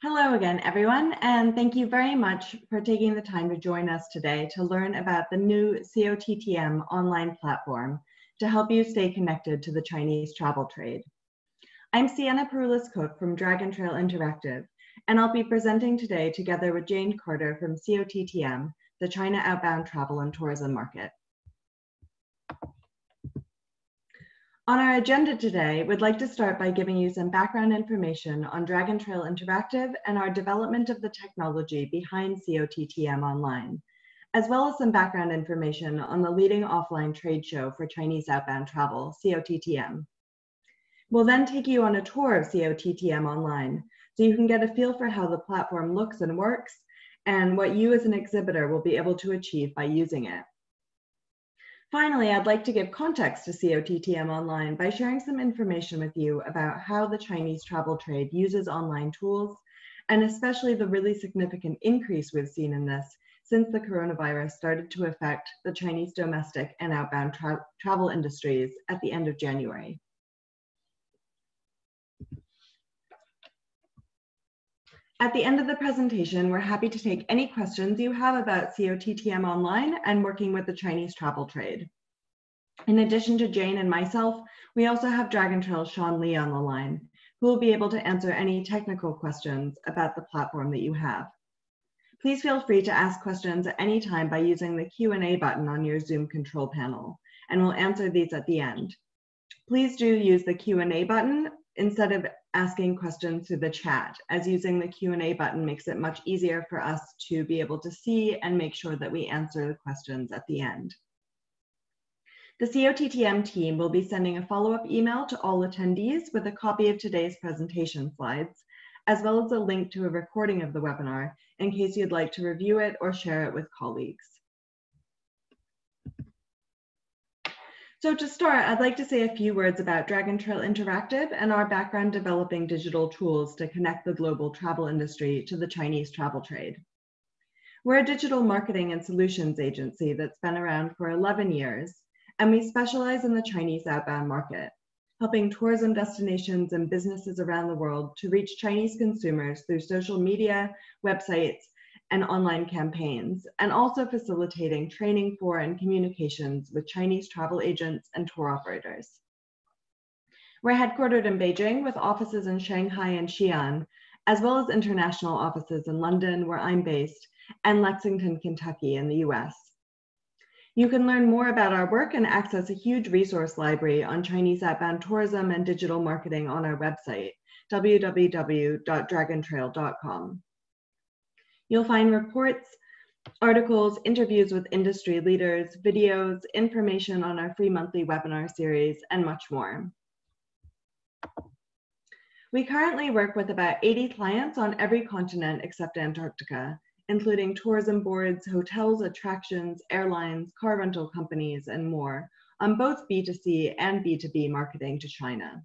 Hello again, everyone, and thank you very much for taking the time to join us today to learn about the new COTTM online platform to help you stay connected to the Chinese travel trade. I'm Sienna Perulis-Cook from Dragon Trail Interactive, and I'll be presenting today together with Jane Carter from COTTM, the China Outbound Travel and Tourism Market. On our agenda today, we'd like to start by giving you some background information on Dragon Trail Interactive and our development of the technology behind COTTM Online, as well as some background information on the leading offline trade show for Chinese outbound travel, COTTM. We'll then take you on a tour of COTTM Online, so you can get a feel for how the platform looks and works, and what you as an exhibitor will be able to achieve by using it. Finally, I'd like to give context to COTTM Online by sharing some information with you about how the Chinese travel trade uses online tools, and especially the really significant increase we've seen in this since the coronavirus started to affect the Chinese domestic and outbound travel industries at the end of January. At the end of the presentation, we're happy to take any questions you have about COTTM Online and working with the Chinese travel trade. In addition to Jane and myself, we also have Dragon Trail's Sean Lee on the line, who will be able to answer any technical questions about the platform that you have. Please feel free to ask questions at any time by using the Q&A button on your Zoom control panel, and we'll answer these at the end. Please do use the Q&A button instead of asking questions through the chat, as using the Q&A button makes it much easier for us to be able to see and make sure that we answer the questions at the end. The COTTM team will be sending a follow-up email to all attendees with a copy of today's presentation slides, as well as a link to a recording of the webinar in case you'd like to review it or share it with colleagues. So to start, I'd like to say a few words about Dragon Trail Interactive and our background developing digital tools to connect the global travel industry to the Chinese travel trade. We're a digital marketing and solutions agency that's been around for 11 years, and we specialize in the Chinese outbound market, helping tourism destinations and businesses around the world to reach Chinese consumers through social media, websites, and online campaigns, and also facilitating training for and communications with Chinese travel agents and tour operators. We're headquartered in Beijing with offices in Shanghai and Xi'an, as well as international offices in London, where I'm based, and Lexington, Kentucky in the US. You can learn more about our work and access a huge resource library on Chinese outbound tourism and digital marketing on our website, www.dragontrail.com. You'll find reports, articles, interviews with industry leaders, videos, information on our free monthly webinar series, and much more. We currently work with about 80 clients on every continent except Antarctica, including tourism boards, hotels, attractions, airlines, car rental companies, and more, on both B2C and B2B marketing to China.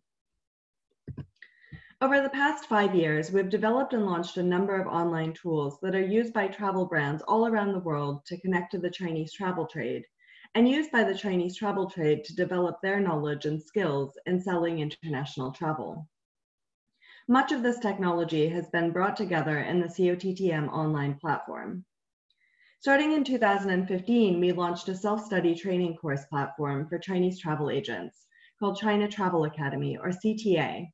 Over the past 5 years, we've developed and launched a number of online tools that are used by travel brands all around the world to connect to the Chinese travel trade, and used by the Chinese travel trade to develop their knowledge and skills in selling international travel. Much of this technology has been brought together in the COTTM online platform. Starting in 2015, we launched a self-study training course platform for Chinese travel agents called China Travel Academy, or CTA.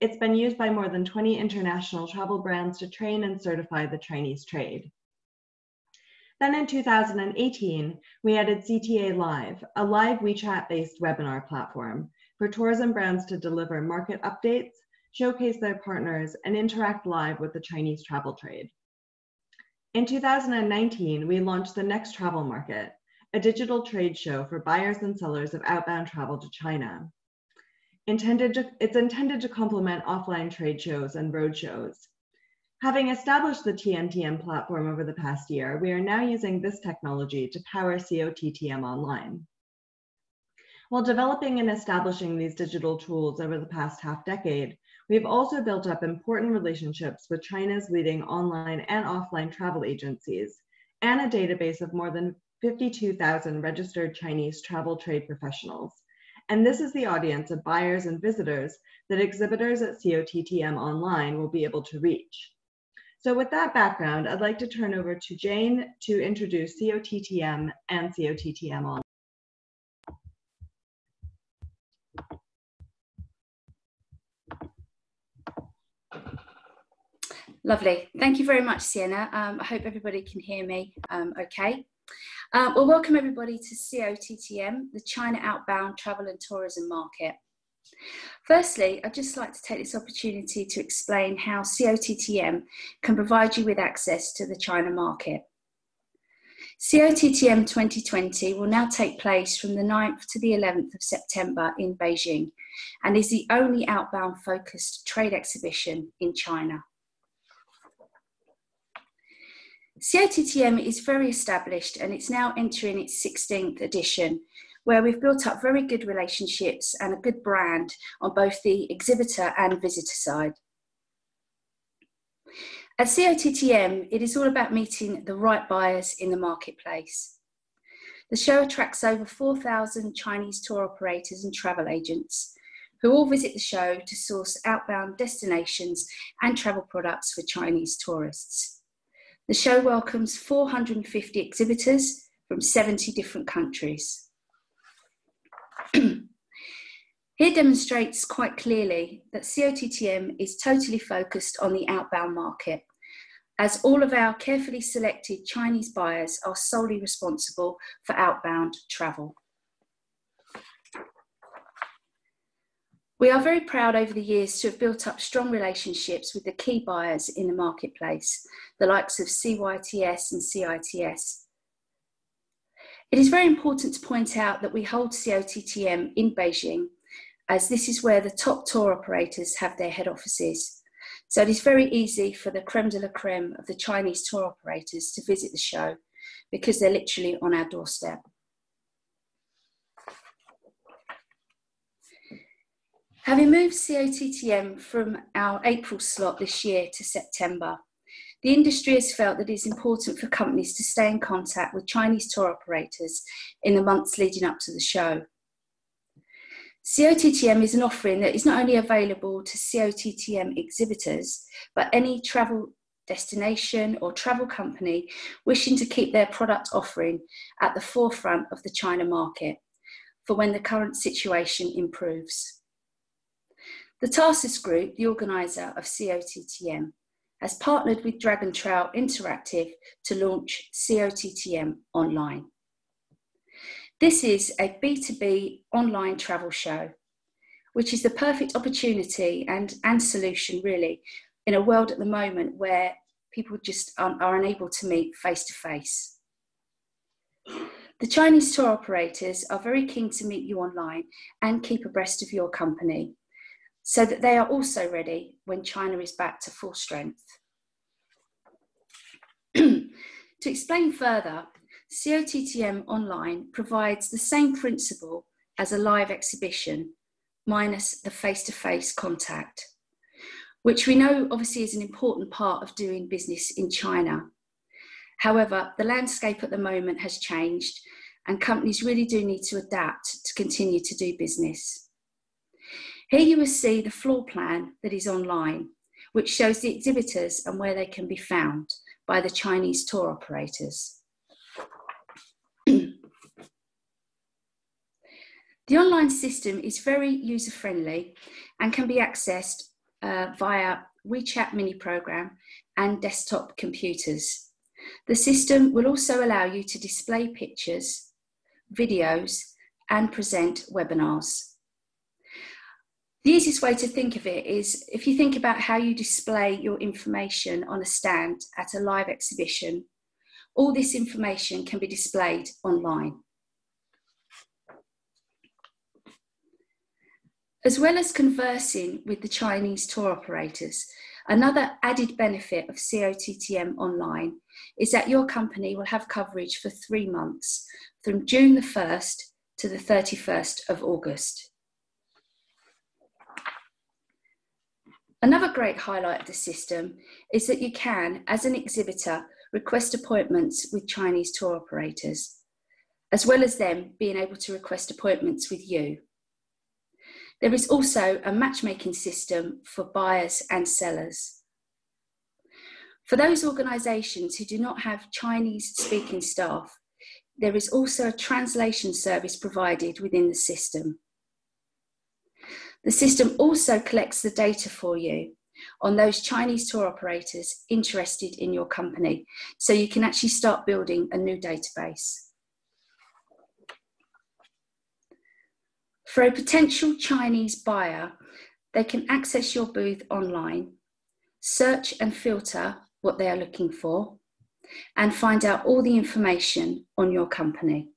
It's been used by more than 20 international travel brands to train and certify the Chinese trade. Then in 2018, we added CTA Live, a live WeChat-based webinar platform for tourism brands to deliver market updates, showcase their partners, and interact live with the Chinese travel trade. In 2019, we launched the Next Travel Market, a digital trade show for buyers and sellers of outbound travel to China. It's intended to complement offline trade shows and roadshows. Having established the TNTM platform over the past year, we are now using this technology to power COTTM Online. While developing and establishing these digital tools over the past half-decade, we've also built up important relationships with China's leading online and offline travel agencies, and a database of more than 52,000 registered Chinese travel trade professionals. And this is the audience of buyers and visitors that exhibitors at COTTM Online will be able to reach. So with that background, I'd like to turn over to Jane to introduce COTTM and COTTM Online. Lovely. Thank you very much, Sienna. I hope everybody can hear me okay. Well, welcome everybody to COTTM, the China Outbound Travel and Tourism Market. Firstly, I'd just like to take this opportunity to explain how COTTM can provide you with access to the China market. COTTM 2020 will now take place from the 9th to the 11th of September in Beijing and is the only outbound focused trade exhibition in China. COTTM is very established and it's now entering its 16th edition, where we've built up very good relationships and a good brand on both the exhibitor and visitor side. At COTTM, it is all about meeting the right buyers in the marketplace. The show attracts over 4,000 Chinese tour operators and travel agents who all visit the show to source outbound destinations and travel products for Chinese tourists. The show welcomes 450 exhibitors from 70 different countries. Here demonstrates quite clearly that COTTM is totally focused on the outbound market, as all of our carefully selected Chinese buyers are solely responsible for outbound travel. We are very proud over the years to have built up strong relationships with the key buyers in the marketplace, the likes of CYTS and CITS. It is very important to point out that we hold COTTM in Beijing, as this is where the top tour operators have their head offices. So it is very easy for the creme de la creme of the Chinese tour operators to visit the show because they're literally on our doorstep. Having moved COTTM from our April slot this year to September, the industry has felt that it is important for companies to stay in contact with Chinese tour operators in the months leading up to the show. COTTM is an offering that is not only available to COTTM exhibitors, but any travel destination or travel company wishing to keep their product offering at the forefront of the China market for when the current situation improves. The Tarsus Group, the organiser of COTTM, has partnered with Dragon Trail Interactive to launch COTTM Online. This is a B2B online travel show, which is the perfect opportunity and solution really in a world at the moment where people just are unable to meet face to face. The Chinese tour operators are very keen to meet you online and keep abreast of your company, so that they are also ready when China is back to full strength. To explain further, COTTM Online provides the same principle as a live exhibition, minus the face-to-face contact, which we know obviously is an important part of doing business in China. However, the landscape at the moment has changed and companies really do need to adapt to continue to do business. Here you will see the floor plan that is online, which shows the exhibitors and where they can be found by the Chinese tour operators. The online system is very user-friendly and can be accessed via WeChat mini program and desktop computers. The system will also allow you to display pictures, videos, and present webinars. The easiest way to think of it is if you think about how you display your information on a stand at a live exhibition, all this information can be displayed online. As well as conversing with the Chinese tour operators, another added benefit of COTTM Online is that your company will have coverage for 3 months, from June the 1st to the 31st of August. Another great highlight of the system is that you can, as an exhibitor, request appointments with Chinese tour operators, as well as them being able to request appointments with you. There is also a matchmaking system for buyers and sellers. For those organisations who do not have Chinese speaking staff, there is also a translation service provided within the system. The system also collects the data for you on those Chinese tour operators interested in your company, so you can actually start building a new database. For a potential Chinese buyer, they can access your booth online, search and filter what they are looking for, and find out all the information on your company.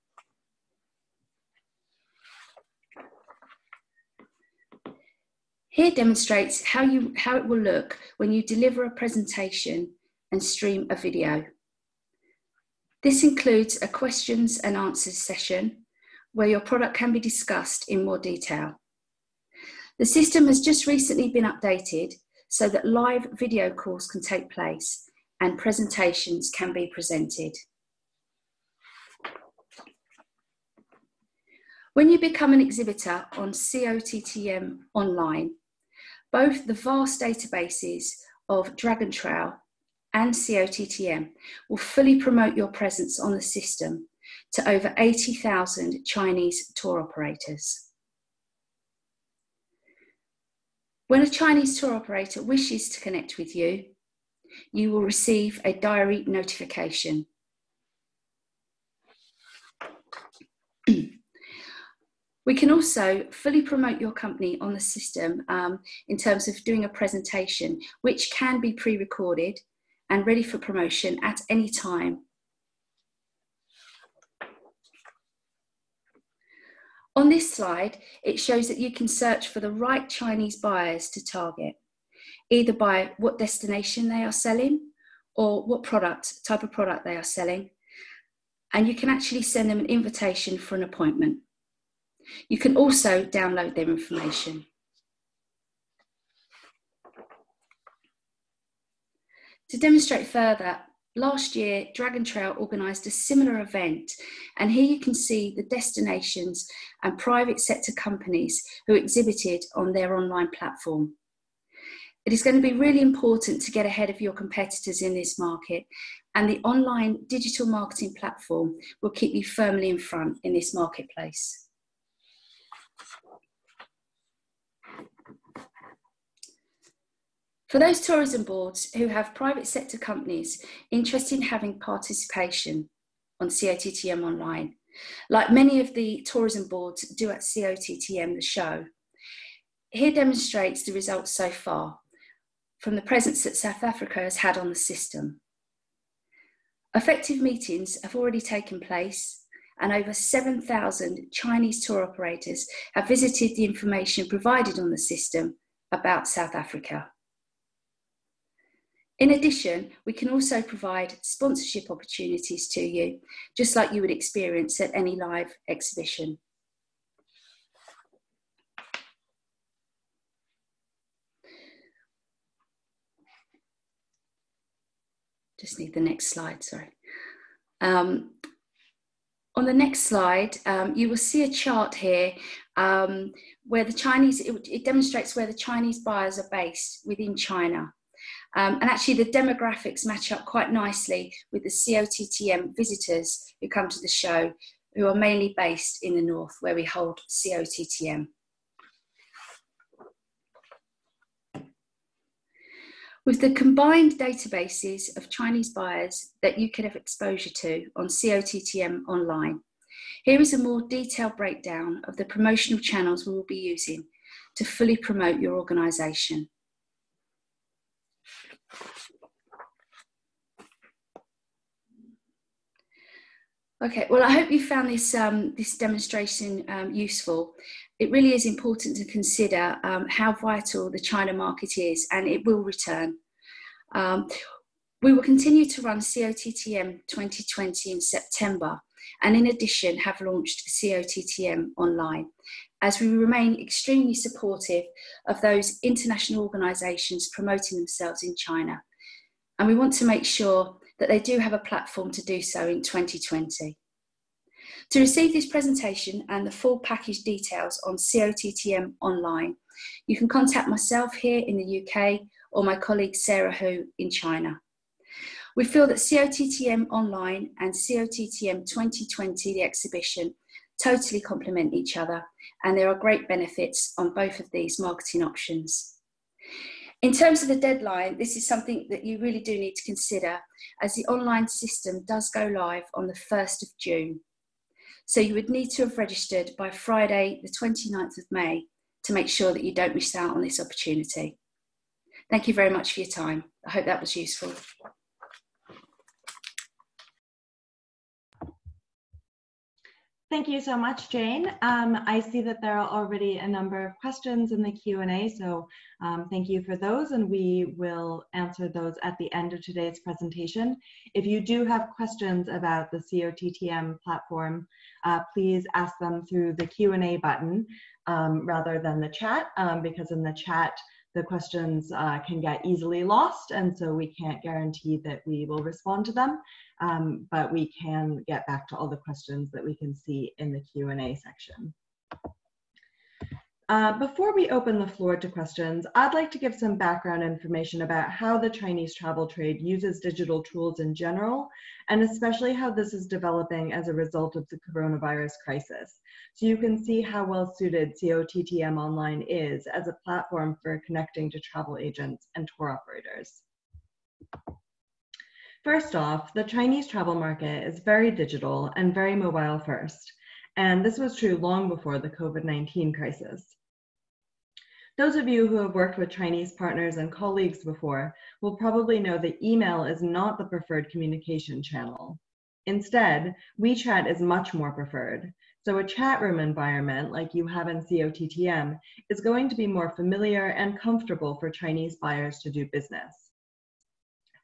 Here demonstrates how it will look when you deliver a presentation and stream a video. This includes a questions and answers session where your product can be discussed in more detail. The system has just recently been updated so that live video calls can take place and presentations can be presented. When you become an exhibitor on COTTM Online, both the vast databases of Dragon Trail and COTTM will fully promote your presence on the system to over 80,000 Chinese tour operators. When a Chinese tour operator wishes to connect with you, you will receive a diary notification. We can also fully promote your company on the system in terms of doing a presentation, which can be pre-recorded and ready for promotion at any time. On this slide, it shows that you can search for the right Chinese buyers to target, either by what destination they are selling or what type of product they are selling. And you can actually send them an invitation for an appointment. You can also download their information. To demonstrate further, last year, Dragon Trail organised a similar event, and here you can see the destinations and private sector companies who exhibited on their online platform. It is going to be really important to get ahead of your competitors in this market, and the online digital marketing platform will keep you firmly in front in this marketplace. For those tourism boards who have private sector companies interested in having participation on COTTM Online, like many of the tourism boards do at COTTM, the show, here demonstrates the results so far from the presence that South Africa has had on the system. Effective meetings have already taken place, and over 7,000 Chinese tour operators have visited the information provided on the system about South Africa. In addition, we can also provide sponsorship opportunities to you, just like you would experience at any live exhibition. Just need the next slide, sorry. On the next slide, you will see a chart here where the Chinese, it demonstrates where the Chinese buyers are based within China. And actually the demographics match up quite nicely with the COTTM visitors who come to the show, who are mainly based in the north where we hold COTTM. With the combined databases of Chinese buyers that you could have exposure to on COTTM Online, here is a more detailed breakdown of the promotional channels we will be using to fully promote your organisation. Okay, well, I hope you found this, this demonstration useful. It really is important to consider how vital the China market is, and it will return. We will continue to run COTTM 2020 in September, and in addition have launched COTTM Online, as we remain extremely supportive of those international organisations promoting themselves in China. And we want to make sure that they do have a platform to do so in 2020. To receive this presentation and the full package details on COTTM Online, you can contact myself here in the UK or my colleague Sarah Hu in China. We feel that COTTM Online and COTTM 2020, the exhibition, totally complement each other, and there are great benefits on both of these marketing options. In terms of the deadline, this is something that you really do need to consider, as the online system does go live on the 1st of June. So you would need to have registered by Friday, the 29th of May, to make sure that you don't miss out on this opportunity. Thank you very much for your time. I hope that was useful. Thank you so much, Jane. I see that there are already a number of questions in the Q&A, so thank you for those, and we will answer those at the end of today's presentation. If you do have questions about the COTTM platform, please ask them through the Q&A button rather than the chat, because in the chat, the questions can get easily lost, and so we can't guarantee that we will respond to them, but we can get back to all the questions that we can see in the Q&A section. Before we open the floor to questions, I'd like to give some background information about how the Chinese travel trade uses digital tools in general, and especially how this is developing as a result of the coronavirus crisis. So you can see how well suited COTTM Online is as a platform for connecting to travel agents and tour operators. First off, the Chinese travel market is very digital and very mobile first, and this was true long before the COVID-19 crisis. Those of you who have worked with Chinese partners and colleagues before will probably know that email is not the preferred communication channel. Instead, WeChat is much more preferred. So a chat room environment like you have in COTTM is going to be more familiar and comfortable for Chinese buyers to do business.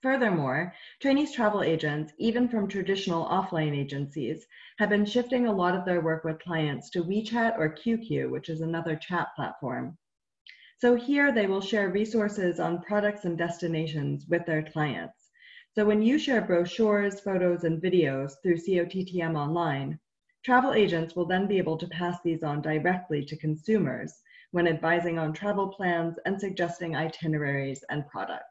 Furthermore, Chinese travel agents, even from traditional offline agencies, have been shifting a lot of their work with clients to WeChat or QQ, which is another chat platform. So here they will share resources on products and destinations with their clients. So when you share brochures, photos, and videos through COTTM Online, travel agents will then be able to pass these on directly to consumers when advising on travel plans and suggesting itineraries and products.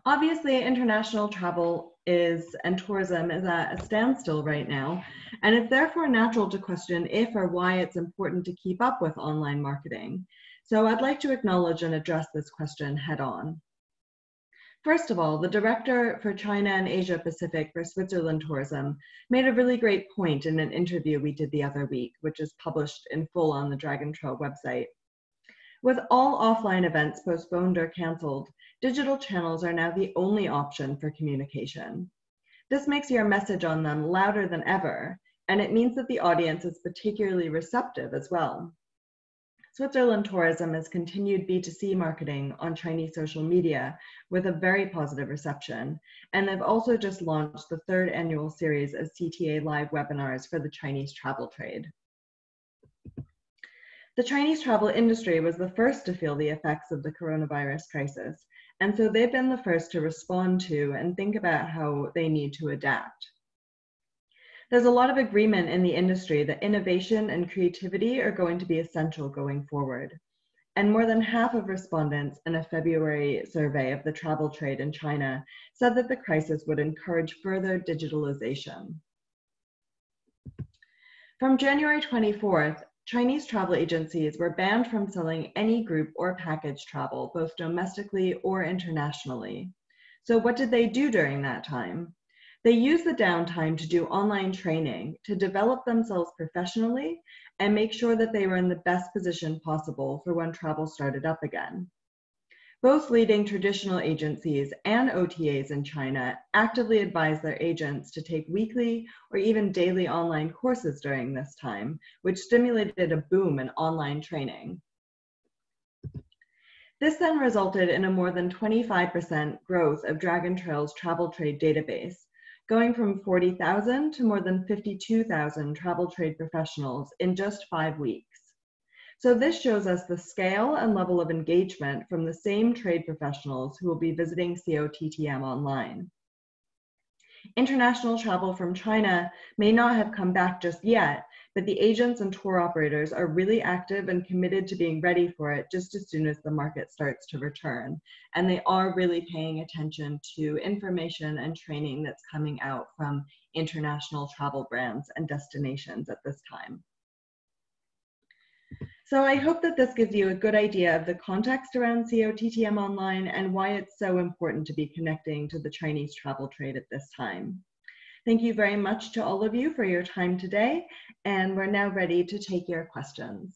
Obviously, international travel and tourism is at a standstill right now, and it's therefore natural to question if or why it's important to keep up with online marketing. So I'd like to acknowledge and address this question head on. First of all, the director for China and Asia Pacific for Switzerland Tourism made a really great point in an interview we did the other week, which is published in full on the Dragon Trail website. With all offline events postponed or canceled, digital channels are now the only option for communication. This makes your message on them louder than ever, and it means that the audience is particularly receptive as well. Switzerland Tourism has continued B2C marketing on Chinese social media with a very positive reception, and they've also just launched the 3rd annual series of CTA live webinars for the Chinese travel trade. The Chinese travel industry was the first to feel the effects of the coronavirus crisis, and so they've been the first to respond to and think about how they need to adapt. There's a lot of agreement in the industry that innovation and creativity are going to be essential going forward. And more than half of respondents in a February survey of the travel trade in China said that the crisis would encourage further digitalization. From January 24th, Chinese travel agencies were banned from selling any group or package travel, both domestically or internationally. So what did they do during that time? They used the downtime to do online training, to develop themselves professionally, and make sure that they were in the best position possible for when travel started up again. Both leading traditional agencies and OTAs in China actively advise their agents to take weekly or even daily online courses during this time, which stimulated a boom in online training. This then resulted in a more than 25% growth of Dragon Trail's travel trade database, going from 40,000 to more than 52,000 travel trade professionals in just 5 weeks. So this shows us the scale and level of engagement from the same trade professionals who will be visiting COTTM Online. International travel from China may not have come back just yet but the agents and tour operators are really active and committed to being ready for it just as soon as the market starts to return. And they are really paying attention to information and training that's coming out from international travel brands and destinations at this time. So I hope that this gives you a good idea of the context around COTTM Online and why it's so important to be connecting to the Chinese travel trade at this time. Thank you very much to all of you for your time today, and we're now ready to take your questions.